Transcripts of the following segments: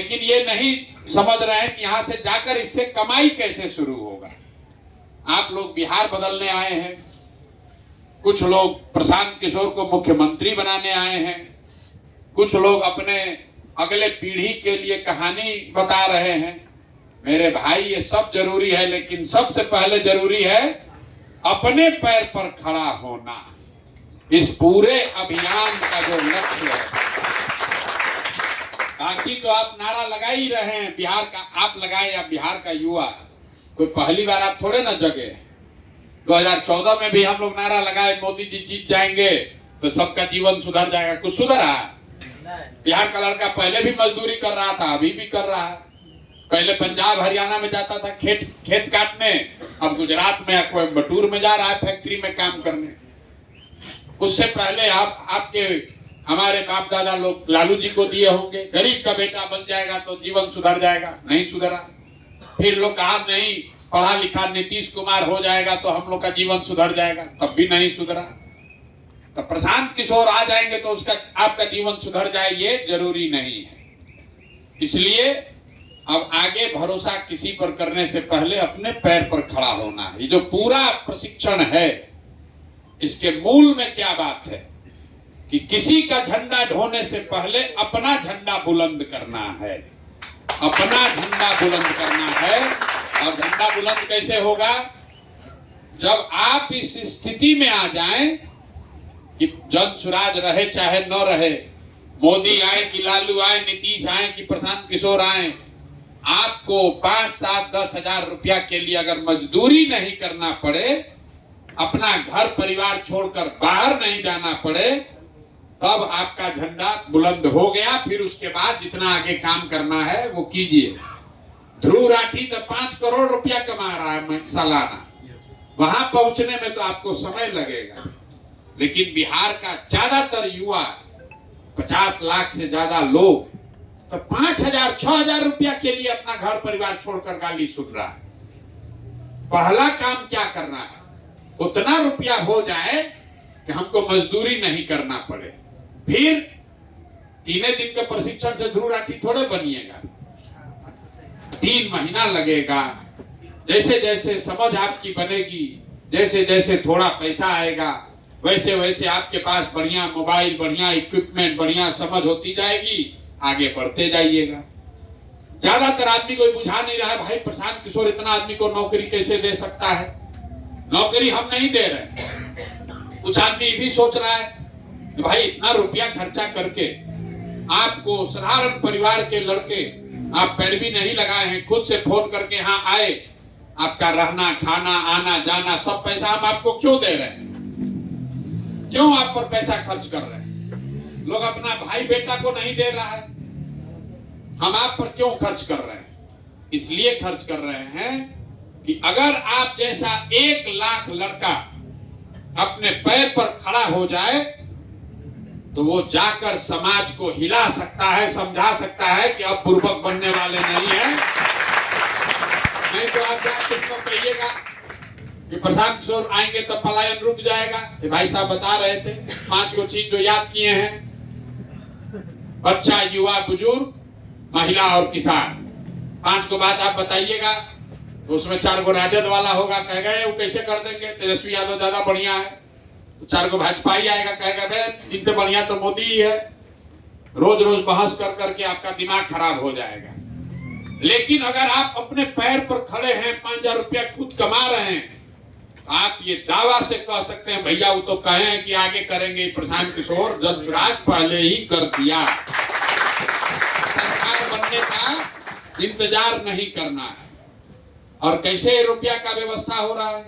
लेकिन ये नहीं समझ रहे हैं कि यहां से जाकर इससे कमाई कैसे शुरू होगा। आप लोग बिहार बदलने आए हैं, कुछ लोग प्रशांत किशोर को मुख्यमंत्री बनाने आए हैं, कुछ लोग अपने अगले पीढ़ी के लिए कहानी बता रहे हैं। मेरे भाई ये सब जरूरी है, लेकिन सबसे पहले जरूरी है अपने पैर पर खड़ा होना। इस पूरे अभियान का जो लक्ष्य है, बाकी तो आप नारा लगा ही रहे हैं, बिहार का आप लगाए या बिहार का युवा, कोई पहली बार आप थोड़े ना जगे। 2014 में भी हम लोग नारा लगाए मोदी जी जीत जाएंगे तो सबका जीवन सुधर जाएगा, कुछ सुधरा? बिहार का लड़का पहले भी मजदूरी कर रहा था, अभी भी कर रहा है। पहले पंजाब हरियाणा में जाता था खेत काटने, अब गुजरात में या कोयम्बटूर में जा रहा है फैक्ट्री में काम करने। उससे पहले आपके हमारे बाप दादा लोग लालू जी को दिए होंगे, गरीब का बेटा बन जाएगा तो जीवन सुधर जाएगा, नहीं सुधरा। फिर लोग कहा नहीं पढ़ा लिखा नीतीश कुमार हो जाएगा तो हम लोग का जीवन सुधर जाएगा, तब भी नहीं सुधरा। तो प्रशांत किशोर आ जाएंगे तो उसका आपका जीवन सुधर जाए, ये जरूरी नहीं है। इसलिए अब आगे भरोसा किसी पर करने से पहले अपने पैर पर खड़ा होना है। ये जो पूरा प्रशिक्षण है, इसके मूल में क्या बात है कि किसी का झंडा ढोने से पहले अपना झंडा बुलंद करना है, अपना झंडा बुलंद करना है। और झंडा बुलंद कैसे होगा? जब आप इस स्थिति में आ जाएं कि जन सुराज रहे चाहे न रहे, मोदी आए कि लालू आए, नीतीश आए कि प्रशांत किशोर आए, आपको 5, 7, 10 हजार रुपया के लिए अगर मजदूरी नहीं करना पड़े, अपना घर परिवार छोड़कर बाहर नहीं जाना पड़े, तब आपका झंडा बुलंद हो गया। फिर उसके बाद जितना आगे काम करना है वो कीजिए। ध्रुव राठी तो 5 करोड़ रुपया कमा रहा है सालाना, वहां पहुंचने में तो आपको समय लगेगा। लेकिन बिहार का ज्यादातर युवा, 50 लाख से ज्यादा लोग, तो 5,000, 6,000 रुपया के लिए अपना घर परिवार छोड़कर गाली सुन रहा है। पहला काम क्या करना है? उतना रुपया हो जाए कि हमको मजदूरी नहीं करना पड़े। फिर 3 दिन के प्रशिक्षण से ध्रुव राठी थोड़े बनिएगा, 3 महीना लगेगा। जैसे जैसे समझ आपकी बनेगी, जैसे जैसे थोड़ा पैसा आएगा, वैसे वैसे आपके पास बढ़िया मोबाइल, बढ़िया इक्विपमेंट, बढ़िया समझ होती जाएगी, आगे बढ़ते जाइएगा। ज्यादातर आदमी कोई बुझा नहीं रहा है, भाई प्रशांत किशोर इतना आदमी को नौकरी कैसे दे सकता है? नौकरी हम नहीं दे रहे। कुछ आदमी भी सोच रहा है कि भाई इतना रुपया खर्चा करके आपको, साधारण परिवार के लड़के, आप पैरवी नहीं लगाए हैं, खुद से फोन करके यहाँ आए, आपका रहना खाना आना जाना सब पैसा हम आपको क्यों दे रहे हैं? क्यों आप पर पैसा खर्च कर रहे हैं? लोग अपना भाई बेटा को नहीं दे रहा है, हम आप पर क्यों खर्च कर रहे हैं? इसलिए खर्च कर रहे हैं कि अगर आप जैसा 1 लाख लड़का अपने पैर पर खड़ा हो जाए तो वो जाकर समाज को हिला सकता है, समझा सकता है कि अब बुर्बक बनने वाले नहीं है। नहीं तो आप किसको कहिएगा कि प्रशांत किशोर आएंगे तो पलायन रुक जाएगा। तो भाई साहब बता रहे थे 5 को चीज जो याद किए हैं, बच्चा, युवा, बुजुर्ग, महिला और किसान, 5 को बात आप बताइएगा। तो उसमें 4 को राजद वाला होगा, कहेगा वो कैसे कर देंगे, तेजस्वी यादव ज्यादा बढ़िया है। तो 4 को भाजपा ही आएगा, कहेगा भाई इनसे बढ़िया तो मोदी ही है। रोज रोज बहस कर करके आपका दिमाग खराब हो जाएगा। लेकिन अगर आप अपने पैर पर खड़े हैं, 5,000 रुपया खुद कमा रहे हैं, आप ये दावा से कह सकते हैं भैया वो तो कहे हैं कि आगे करेंगे प्रशांत किशोर, जन सुराज पहले ही कर दिया। सरकार बनने का इंतजार नहीं करना है। और कैसे रुपया का व्यवस्था हो रहा है?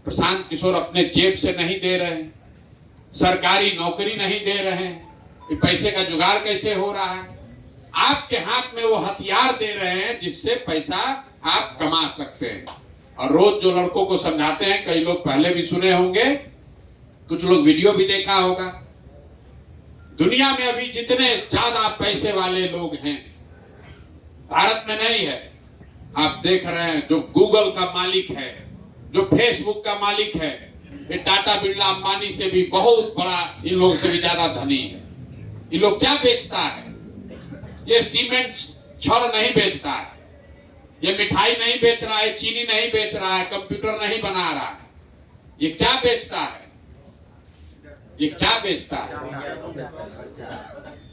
प्रशांत किशोर अपने जेब से नहीं दे रहे हैं, सरकारी नौकरी नहीं दे रहे हैं, पैसे का जुगाड़ कैसे हो रहा है? आपके हाथ में वो हथियार दे रहे हैं जिससे पैसा आप कमा सकते हैं। और रोज जो लड़कों को समझाते हैं, कई लोग पहले भी सुने होंगे, कुछ लोग वीडियो भी देखा होगा, दुनिया में अभी जितने ज्यादा पैसे वाले लोग हैं भारत में नहीं है। आप देख रहे हैं जो गूगल का मालिक है, जो फेसबुक का मालिक है, ये टाटा बिरला अंबानी से भी बहुत बड़ा, इन लोगों से भी ज्यादा धनी है। ये लोग क्या बेचता है? ये सीमेंट छड़ नहीं बेचता है, ये मिठाई नहीं बेच रहा है, चीनी नहीं बेच रहा है, कंप्यूटर नहीं बना रहा है, ये क्या बेचता है? ये क्या बेचता है?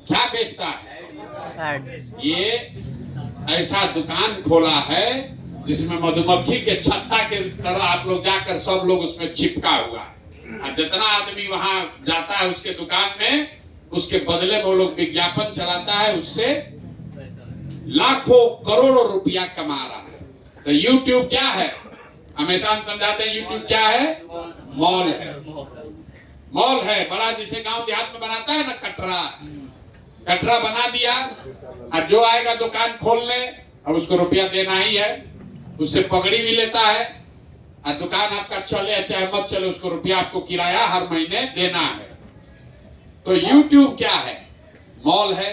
क्या बेचता है? ये ऐसा दुकान खोला है जिसमें मधुमक्खी के छत्ता के तरह आप लोग जाकर सब लोग उसमें चिपका हुआ है, और जितना आदमी वहां जाता है उसके दुकान में, उसके बदले में वो लोग विज्ञापन चलाता है, उससे लाखों करोड़ों रुपया कमा रहा है। तो YouTube क्या है? हमेशा हम समझाते हैं YouTube क्या है? मॉल है। मॉल है बड़ा, जिसे गांव देहात में बनाता है ना कटरा, कटरा बना दिया, और जो आएगा दुकान खोलने, अब उसको रुपया देना ही है, उससे पगड़ी भी लेता है, और दुकान आपका चले चाहे मत चले, उसको रुपया आपको किराया हर महीने देना है। तो YouTube क्या है? मॉल है।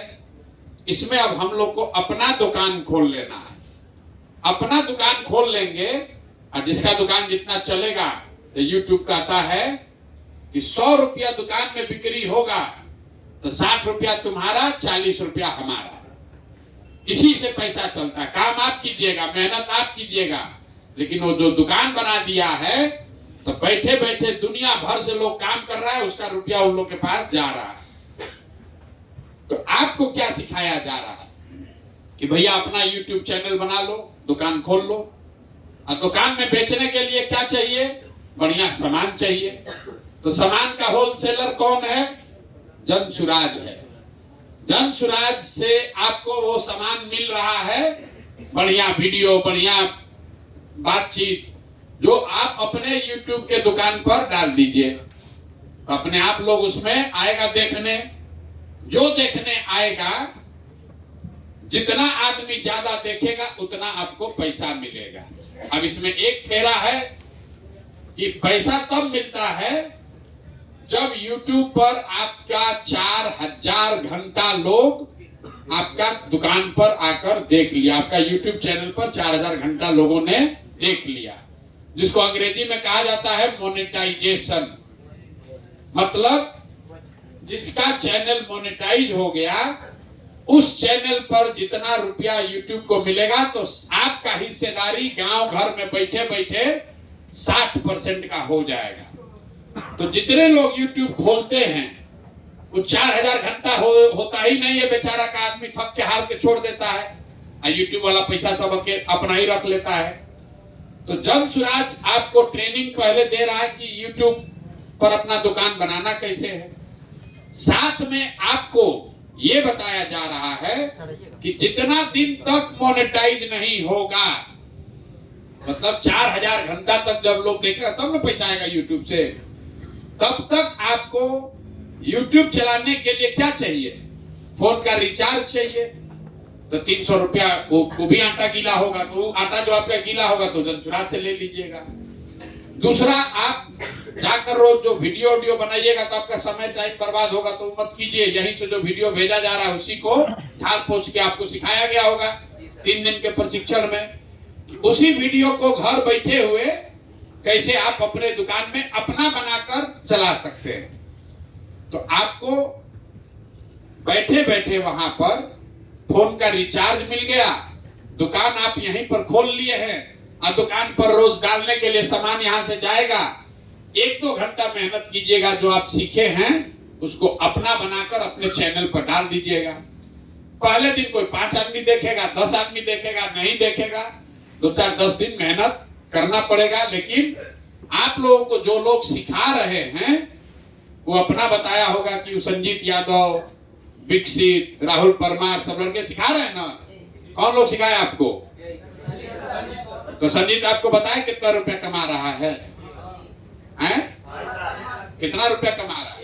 इसमें अब हम लोग को अपना दुकान खोल लेना है। अपना दुकान खोल लेंगे, और जिसका दुकान जितना चलेगा, तो YouTube कहता है कि 100 रुपया दुकान में बिक्री होगा तो 60 रुपया तुम्हारा, 40 रुपया हमारा। इसी से पैसा चलता है। काम आप कीजिएगा, मेहनत आप कीजिएगा, लेकिन वो जो दुकान बना दिया है, तो बैठे बैठे दुनिया भर से लोग काम कर रहा है, उसका रुपया उन लोग के पास जा रहा है। तो आपको क्या सिखाया जा रहा है कि भैया अपना YouTube चैनल बना लो, दुकान खोल लो, और दुकान में बेचने के लिए क्या चाहिए? बढ़िया सामान चाहिए। तो सामान का होलसेलर कौन है? जनसुराज है। जनसुराज से आपको वो सामान मिल रहा है, बढ़िया वीडियो, बढ़िया बातचीत, जो आप अपने YouTube के दुकान पर डाल दीजिए, अपने आप लोग उसमें आएगा देखने। जो देखने आएगा, जितना आदमी ज्यादा देखेगा उतना आपको पैसा मिलेगा। अब इसमें एक फेरा है कि पैसा तब मिलता है जब YouTube पर आपका 4000 घंटा लोग आपका दुकान पर आकर देख लिया। आपका YouTube चैनल पर 4000 घंटा लोगों ने देख लिया, जिसको अंग्रेजी में कहा जाता है मोनेटाइजेशन। मतलब जिसका चैनल मोनेटाइज हो गया, उस चैनल पर जितना रुपया YouTube को मिलेगा, तो आपका हिस्सेदारी गांव घर में बैठे बैठे 60% का हो जाएगा। तो जितने लोग YouTube खोलते हैं, वो 4000 घंटा होता ही नहीं है, बेचारा का आदमी थक के हार के छोड़ देता है, और YouTube वाला पैसा सब अपना ही रख लेता है। तो जनसुराज आपको ट्रेनिंग पहले दे रहा है कि YouTube पर अपना दुकान बनाना कैसे है। साथ में आपको ये बताया जा रहा है कि जितना दिन तक मोनेटाइज नहीं होगा, मतलब 4000 घंटा तक जब लोग देखेगा तब ना पैसा आएगा YouTube से, तब तक आपको YouTube चलाने के लिए क्या चाहिए? फोन का रिचार्ज चाहिए। तो 300 रुपया, वो भी आटा गीला होगा, तो आटा जो आपका गीला होगा तो जनसुराज से ले लीजिएगा। दूसरा, आप जाकर रोज जो वीडियो बनाइएगा तो आपका समय टाइम बर्बाद होगा, तो मत कीजिए। यहीं से जो वीडियो भेजा जा रहा है उसी को झाड़ पोंछ के आपको सिखाया गया होगा 3 दिन के प्रशिक्षण में। उसी वीडियो को घर बैठे हुए कैसे आप अपने दुकान में अपना बनाकर चला सकते हैं। तो आपको बैठे बैठे वहां पर फोन का रिचार्ज मिल गया, दुकान आप यहीं पर खोल लिए हैं, और दुकान पर रोज डालने के लिए सामान यहां से जाएगा। 1-2 घंटा मेहनत कीजिएगा, जो आप सीखे हैं उसको अपना बनाकर अपने चैनल पर डाल दीजिएगा। पहले दिन कोई 5 आदमी देखेगा, 10 आदमी देखेगा, नहीं देखेगा, 2-4-10 दिन मेहनत करना पड़ेगा। लेकिन आप लोगों को जो लोग सिखा रहे हैं, वो अपना बताया होगा कि संजीत यादव, विकसित, राहुल परमार, सब लड़के सिखा रहे हैं ना। कौन लोग सिखाए आपको? तो संजीत आपको बताए कितना रुपया कमा रहा है? कितना रुपया कमा रहा है?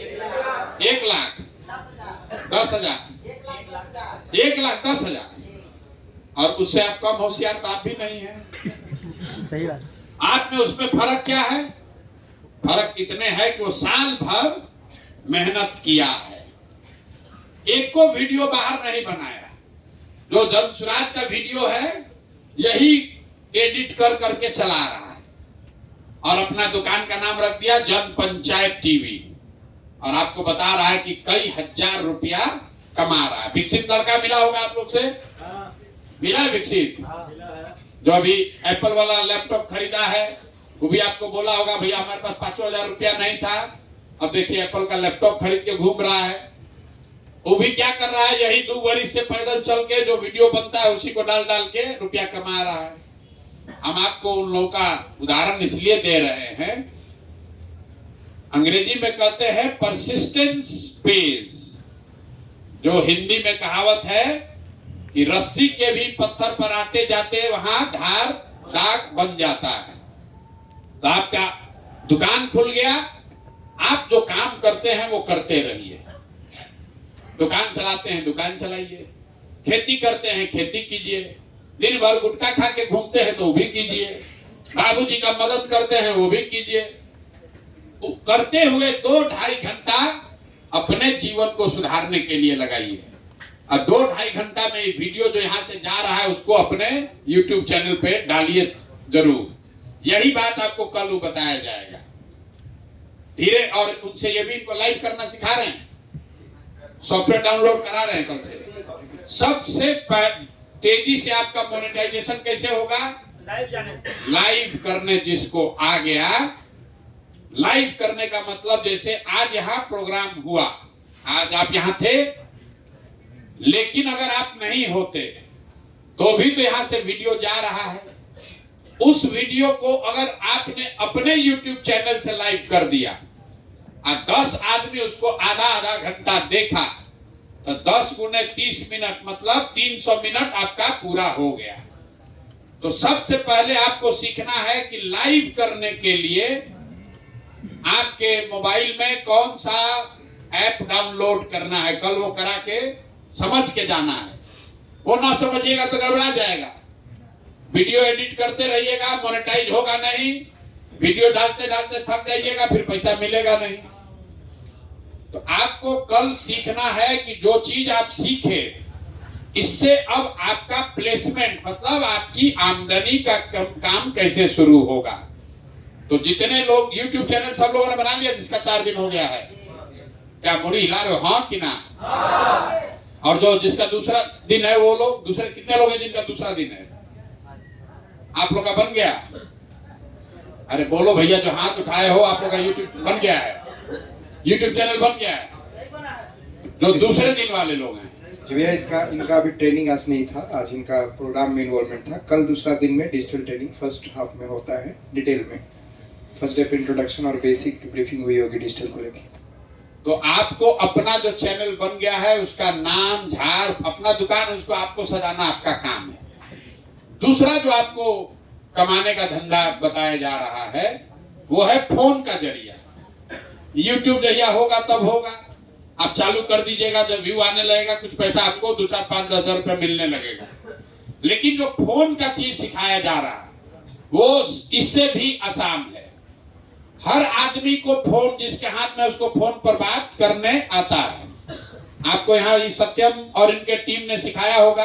1 लाख 10,000, 1 लाख 10,000। और उससे आप कम होशियार तो आप भी नहीं है। सही बात। आप में उसमें फर्क क्या है? फर्क इतने है कि वो साल भर मेहनत किया है, एक को वीडियो बाहर नहीं बनाया। जो जनसुराज का वीडियो है यही एडिट कर करके चला रहा है, और अपना दुकान का नाम रख दिया जन पंचायत टीवी, और आपको बता रहा है कि कई हजार रुपया कमा रहा है। विकसित लड़का मिला होगा आप लोग से, मिला है विकसित? जो अभी एप्पल वाला लैपटॉप खरीदा है वो भी आपको बोला होगा भैया हमारे पास 5,000 रुपया नहीं था, अब देखिए एप्पल का लैपटॉप खरीद के घूम रहा है। वो भी क्या कर रहा है, यही 2 वर्ष से पैदल चल के जो वीडियो बनता है उसी को डाल डाल के रुपया कमा रहा है। हम आपको उन लोगों का उदाहरण इसलिए दे रहे हैं, अंग्रेजी में कहते हैं परसिस्टेंस पेज, जो हिंदी में कहावत है कि रस्सी के भी पत्थर पर आते जाते वहां धार दाग बन जाता है। तो आपका दुकान खुल गया, आप जो काम करते हैं वो करते रहिए। दुकान चलाते हैं दुकान चलाइए, खेती करते हैं खेती कीजिए, दिन भर गुटखा खा के घूमते हैं तो वो भी कीजिए, बाबूजी का मदद करते हैं वो भी कीजिए। करते हुए 2-2.5 घंटा अपने जीवन को सुधारने के लिए लगाइए। और 2-2.5 घंटा में वीडियो जो यहाँ से जा रहा है उसको अपने YouTube चैनल पे डालिए जरूर। यही बात आपको कल बताया जाएगा धीरे। और उनसे ये भी लाइव करना सिखा रहे हैं, सॉफ्टवेयर डाउनलोड करा रहे हैं कल से। सबसे तेजी से आपका मोनेटाइजेशन कैसे होगा? लाइव करने जिसको आ गया, लाइव करने का मतलब जैसे आज यहाँ प्रोग्राम हुआ, आज आप यहाँ थे, लेकिन अगर आप नहीं होते तो भी तो यहाँ से वीडियो जा रहा है। उस वीडियो को अगर आपने अपने YouTube चैनल से लाइव कर दिया और 10 आदमी उसको आधा घंटा देखा तो 10 गुने 30 मिनट मतलब 300 मिनट आपका पूरा हो गया। तो सबसे पहले आपको सीखना है कि लाइव करने के लिए आपके मोबाइल में कौन सा ऐप डाउनलोड करना है। कल वो करा के समझ के जाना है, वो ना समझिएगा तो गड़बड़ा जाएगा। वीडियो एडिट करते रहिएगा, मोनेटाइज होगा नहीं, वीडियो डालते डालते थक जाइएगा, फिर पैसा मिलेगा नहीं। तो आपको कल सीखना है कि जो चीज आप सीखे इससे अब आपका प्लेसमेंट मतलब आपकी आमदनी का काम कैसे शुरू होगा। तो जितने लोग YouTube चैनल सब लोगों ने बना लिया जिसका 4 दिन हो गया है, क्या मुड़ी हिला रहे हो? हाँ कि ना? और जो जिसका दूसरा दिन है वो लोग, दूसरे कितने लोग हैं जिनका दूसरा दिन है? आप लोग का बन गया? अरे बोलो भैया, जो हाथ उठाए हो आप लोग का YouTube बन गया है, YouTube चैनल बन गया है। जो दूसरे दिन वाले लोग हैं जी भैया, इनका अभी ट्रेनिंग आज नहीं था, आज इनका प्रोग्राम में इन्वॉल्वमेंट था। कल दूसरा दिन में डिजिटल ट्रेनिंग फर्स्ट हाफ में होता है डिटेल में। फर्स्ट डे पे इंट्रोडक्शन और बेसिक ब्रीफिंग हुई होगी डिजिटल को लेकर। तो आपको अपना जो चैनल बन गया है उसका नाम झाड़, अपना दुकान, उसको आपको सजाना आपका काम है। दूसरा जो आपको कमाने का धंधा बताया जा रहा है वो है फोन का जरिया। YouTube जरिया होगा तब होगा, आप चालू कर दीजिएगा, जब व्यू आने लगेगा कुछ पैसा आपको 2, 4, 5, 10 हजार रुपया मिलने लगेगा। लेकिन जो फोन का चीज सिखाया जा रहा है वो इससे भी आसान है। हर आदमी को फोन जिसके हाथ में उसको फोन पर बात करने आता है। आपको यहाँ सत्यम और इनके टीम ने सिखाया होगा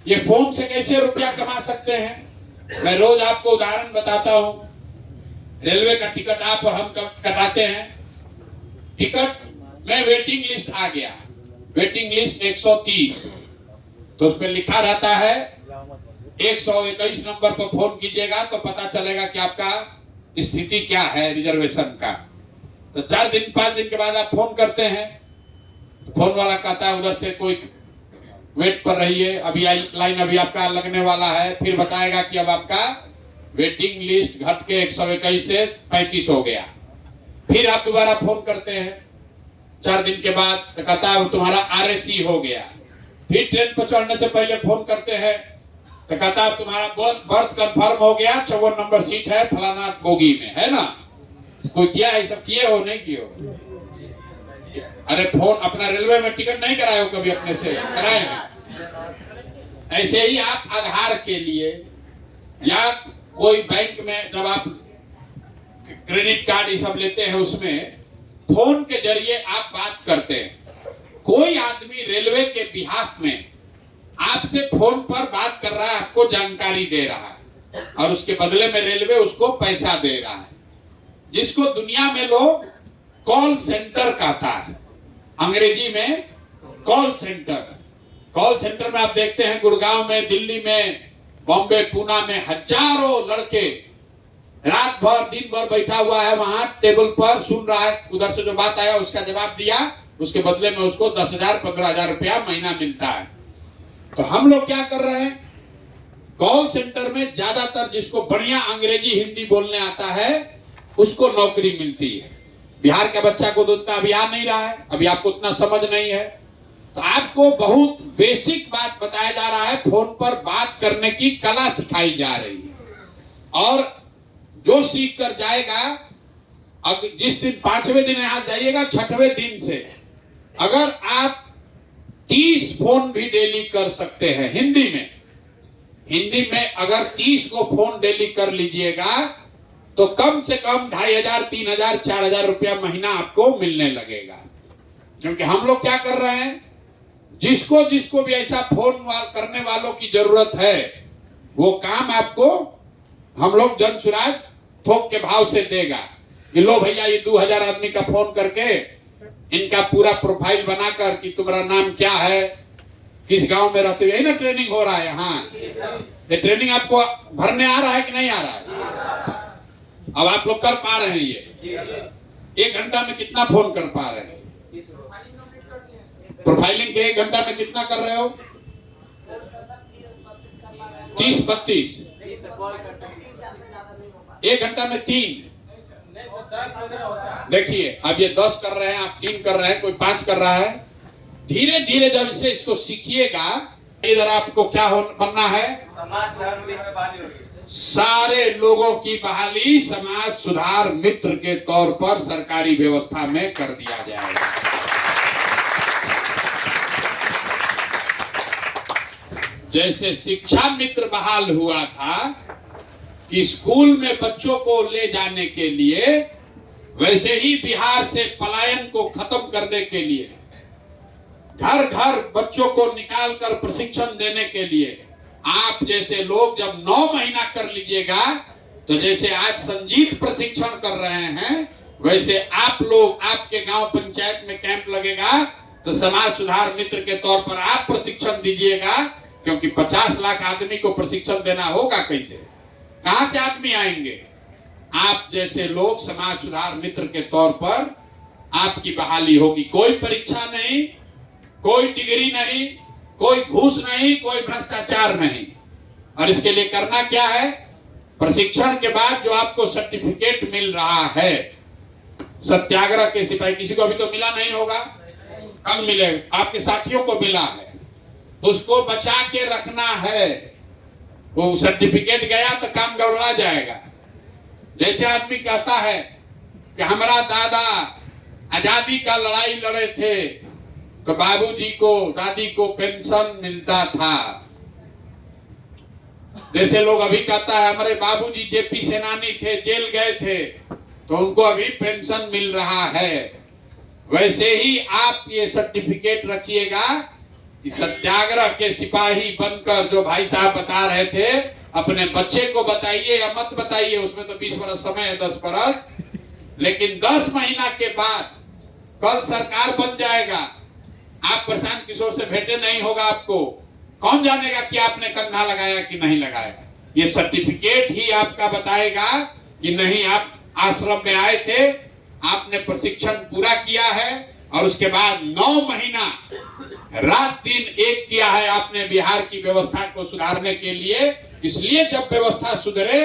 ये फोन से कैसे रुपया कमा सकते हैं। मैं रोज आपको उदाहरण बताता हूँ। रेलवे का टिकट आप और हम कटाते हैं, टिकट में वेटिंग लिस्ट आ गया, वेटिंग लिस्ट 130, तो उसमें लिखा रहता है 121 नंबर पर फोन कीजिएगा तो पता चलेगा कि आपका स्थिति क्या है रिजर्वेशन का। तो 4 दिन 5 दिन के बाद आप फोन करते हैं तो फोन वाला कहता है उधर से कोई वेट पर रहिए, अभी लाइन अभी आपका लगने वाला है। फिर बताएगा कि अब आपका वेटिंग लिस्ट घट के 121 से 35 हो गया। फिर आप दोबारा फोन करते हैं 4 दिन के बाद तो कहता है तुम्हारा RAC हो गया। फिर ट्रेन पर चढ़ने से पहले फोन करते हैं तो कहता है तुम्हारा बर्थ कंफर्म हो गया, 54 नंबर सीट है फलाना बोगी में, है ना? कोई किया है? सब किए हो नहीं किए हो? अरे फोन अपना रेलवे में टिकट नहीं कराए हो कभी? अपने से कराए हैं। ऐसे ही आप आधार के लिए या कोई बैंक में जब आप क्रेडिट कार्ड ये सब लेते हैं उसमें फोन के जरिए आप बात करते हैं। कोई आदमी रेलवे के बिहाफ में आपसे फोन पर बात कर रहा है, आपको जानकारी दे रहा है और उसके बदले में रेलवे उसको पैसा दे रहा है, जिसको दुनिया में लोग कॉल सेंटर कहता है, अंग्रेजी में कॉल सेंटर। कॉल सेंटर में आप देखते हैं गुड़गांव में, दिल्ली में, बॉम्बे, पूना में हजारों लड़के रात भर दिन भर बैठा हुआ है वहां टेबल पर, सुन रहा है, उधर से जो बात आया उसका जवाब दिया, उसके बदले में उसको 10,000 15,000 रुपया महीना मिलता है। तो हम लोग क्या कर रहे हैं, कॉल सेंटर में ज्यादातर जिसको बढ़िया अंग्रेजी हिंदी बोलने आता है उसको नौकरी मिलती है। बिहार का बच्चा को तो उतना अभी आ नहीं रहा है, अभी आपको उतना समझ नहीं है, तो आपको बहुत बेसिक बात बताया जा रहा है, फोन पर बात करने की कला सिखाई जा रही है। और जो सीख कर जाएगा, अगर जिस दिन 5वें दिन यहां जाइएगा, 6वें दिन से अगर आप 30 फोन भी डेली कर सकते हैं हिंदी में अगर 30 को फोन डेली कर लीजिएगा तो कम से कम 2,500, 3,000, 4,000 रुपया महीना आपको मिलने लगेगा। क्योंकि हम लोग क्या कर रहे हैं, जिसको भी ऐसा फोन करने वालों की जरूरत है वो काम आपको हम लोग जन सुराज थोक के भाव से देगा कि लो भैया ये 2,000 आदमी का फोन करके इनका पूरा प्रोफाइल बनाकर कि तुम्हारा नाम क्या है, किस गांव में रहते हो, यही ना ट्रेनिंग हो रहा है यहाँ। ये ट्रेनिंग आपको भरने आ रहा है कि नहीं आ रहा है? अब आप लोग कर पा रहे हैं ये 1 घंटा में कितना फोन कर पा रहे हैं? प्रोफाइलिंग के 1 घंटा में कितना कर रहे हो? 30-32। 1 घंटा में 3। देखिए अब ये 10 कर रहे हैं, आप 3 कर रहे हैं, कोई 5 कर रहा है। धीरे धीरे जब इसे इसको सीखिएगा, इधर आपको क्या बनना है, सारे लोगों की बहाली समाज सुधार मित्र के तौर पर सरकारी व्यवस्था में कर दिया जाएगा। जैसे शिक्षा मित्र बहाल हुआ था कि स्कूल में बच्चों को ले जाने के लिए, वैसे ही बिहार से पलायन को खत्म करने के लिए, घर घर बच्चों को निकालकर प्रशिक्षण देने के लिए आप जैसे लोग जब 9 महीना कर लीजिएगा, तो जैसे आज संजीत प्रशिक्षण कर रहे हैं, वैसे आप लोग, आपके गांव पंचायत में कैंप लगेगा तो समाज सुधार मित्र के तौर पर आप प्रशिक्षण दीजिएगा। क्योंकि 50 लाख आदमी को प्रशिक्षण देना होगा कैसे, कहां से आदमी आएंगे? आप जैसे लोग समाज सुधार मित्र के तौर पर आपकी बहाली होगी। कोई परीक्षा नहीं, कोई डिग्री नहीं, कोई घूस नहीं, कोई भ्रष्टाचार नहीं। और इसके लिए करना क्या है, प्रशिक्षण के बाद जो आपको सर्टिफिकेट मिल रहा है, सत्याग्रह के सिपाही, किसी को अभी तो मिला नहीं होगा, कल मिलेगा, आपके साथियों को मिला है, उसको बचा के रखना है। वो सर्टिफिकेट गया तो काम गड़बड़ा जाएगा। जैसे आदमी कहता है कि हमारा दादा आजादी का लड़ाई लड़े थे तो बाबूजी को, दादी को पेंशन मिलता था। जैसे लोग अभी कहता है हमारे बाबूजी जेपी सेनानी थे, जेल गए थे तो उनको अभी पेंशन मिल रहा है। वैसे ही आप ये सर्टिफिकेट रखिएगा कि सत्याग्रह के सिपाही बनकर, जो भाई साहब बता रहे थे, अपने बच्चे को बताइए या मत बताइए, उसमें तो 20 बरस समय है, 10 बरस, लेकिन 10 महीना के बाद कल सरकार बन जाएगा, आप प्रशांत किशोर से भेंटे नहीं होगा, आपको कौन जानेगा कि आपने कंधा लगाया कि नहीं लगाया। ये सर्टिफिकेट ही आपका बताएगा कि नहीं, आप आश्रम में आए थे, आपने प्रशिक्षण पूरा किया है और उसके बाद 9 महीना रात दिन एक किया है आपने बिहार की व्यवस्था को सुधारने के लिए। इसलिए जब व्यवस्था सुधरे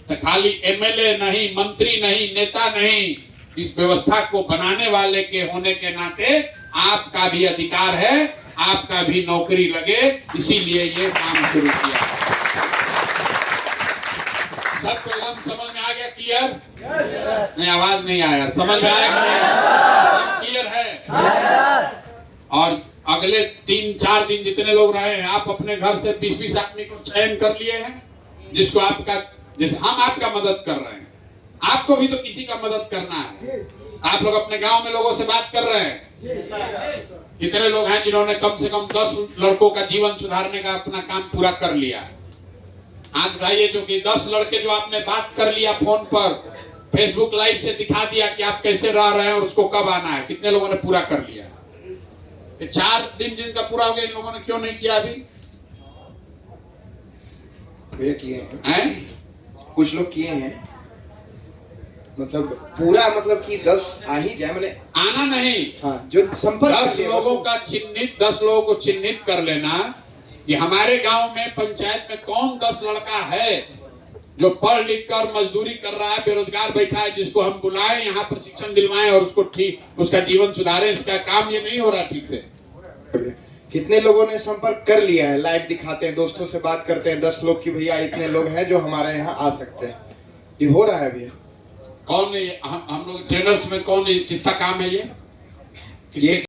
तो खाली एमएलए नहीं, मंत्री नहीं, नेता नहीं, इस व्यवस्था को बनाने वाले के होने के नाते आपका भी अधिकार है, आपका भी नौकरी लगे, इसीलिए ये काम शुरू किया। सब प्रोग्राम समझ में आ गया? क्लियर? नहीं, आवाज नहीं आया, समझ में आया? क्लियर है? और अगले 3-4 दिन जितने लोग रहे हैं, आप अपने घर से 20-20 आदमी को चयन कर लिए हैं, जिसको आपका, जैसे हम आपका मदद कर रहे हैं, आपको भी तो किसी का मदद करना है। आप लोग अपने गांव में लोगों से बात कर रहे हैं, कितने लोग हैं जिन्होंने कम से कम 10 लड़कों का जीवन सुधारने का अपना काम पूरा कर लिया? आज भाई जो कि 10 लड़के जो आपने बात कर लिया फोन पर, फेसबुक लाइव से दिखा दिया कि आप कैसे रह रहे हैं और उसको कब आना है, कितने लोगों ने पूरा कर लिया? ये 4 दिन जिनका पूरा हो गया, इन लोगों ने क्यों नहीं किया अभी? वे किए हैं, हैं? कुछ लोग किए हैं, मतलब पूरा मतलब कि 10 आ ही जाए, मैंने आना नहीं, हाँ जो संपर्क 10 कर लिया, लोगों बस का चिन्हित, 10 लोगों को चिन्हित कर लेना कि हमारे गांव में पंचायत में कौन 10 लड़का है जो पढ़ लिख कर मजदूरी कर रहा है, बेरोजगार बैठा है, जिसको हम बुलाएं, यहाँ प्रशिक्षण दिलवाएं और उसको ठीक उसका जीवन सुधारें। इसका काम ये नहीं हो रहा ठीक से। कितने लोगों ने संपर्क कर लिया है, लाइव दिखाते हैं, दोस्तों से बात करते हैं, 10 लोग की भैया इतने लोग हैं जो हमारे यहाँ आ सकते हैं, ये हो रहा है भैया। कौन है हम लोग ट्रेनर्स में कौन, किसका काम है ये? किसके